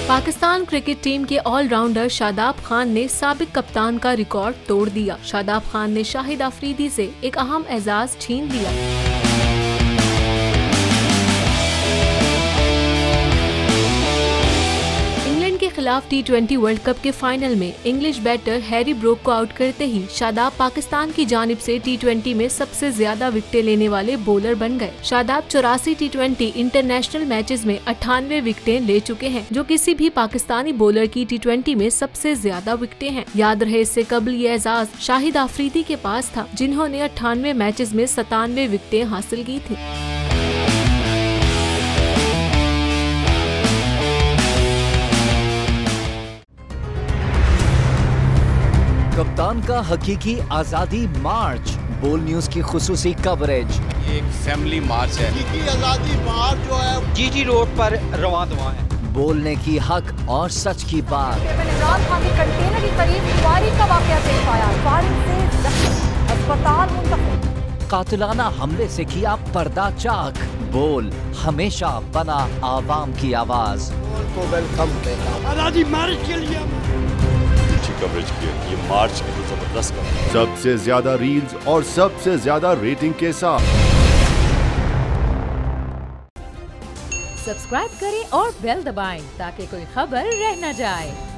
Pakistan cricket team के allrounder Shadab Khan ने साबिक कप्तान का रिकॉर्ड तोड़ दिया। शादाब खान ने शाहिद अफरीदी से एक अहम एजाज छीन लिया। के खिलाफ T20 वर्ल्ड कप के फाइनल में इंग्लिश बैटर हैरी ब्रोक को आउट करते ही शादाब पाकिस्तान की जानिब से T20 में सबसे ज्यादा विकेटें लेने वाले बॉलर बन गए। शादाब 84 T20 इंटरनेशनल मैचेस में 98 विकेटें ले चुके हैं, जो किसी भी पाकिस्तानी बॉलर की T20 में सबसे ज्यादा विकेटें हैं। याद रहे, इससे कबल ये एजाज शाहिद अफरीदी के पास था, जिन्होंने 98 मैचेस में 97 विकेटें हासिल की थी। कप्तान का हकीकी आजादी मार्च, बोल न्यूज की खुसूसी कवरेज। ये एक फैमिली मार्च है। हकीकी आजादी मार्च जो है जीटी रोड पर रवां दवा है। बोलने की हक और सच की बात। इमरान खान के कंटेनर के करीब फायरिंग का वाकया पेश आया। फायरिंग से जख्मी, अस्पताल मुंतकिल। कातिलाना हमले से किया पर्दा चाक। बोल हमेशा बना आवाम की आवाज। को वेलकम देगा आजादी मार्च के लिए कवरेज की ये मार्च की जबरदस्त कवरेज, सबसे ज्यादा रील्स और सबसे ज्यादा रेटिंग के साथ। सब्सक्राइब करें और बेल दबाएं ताकि कोई खबर रह न जाए।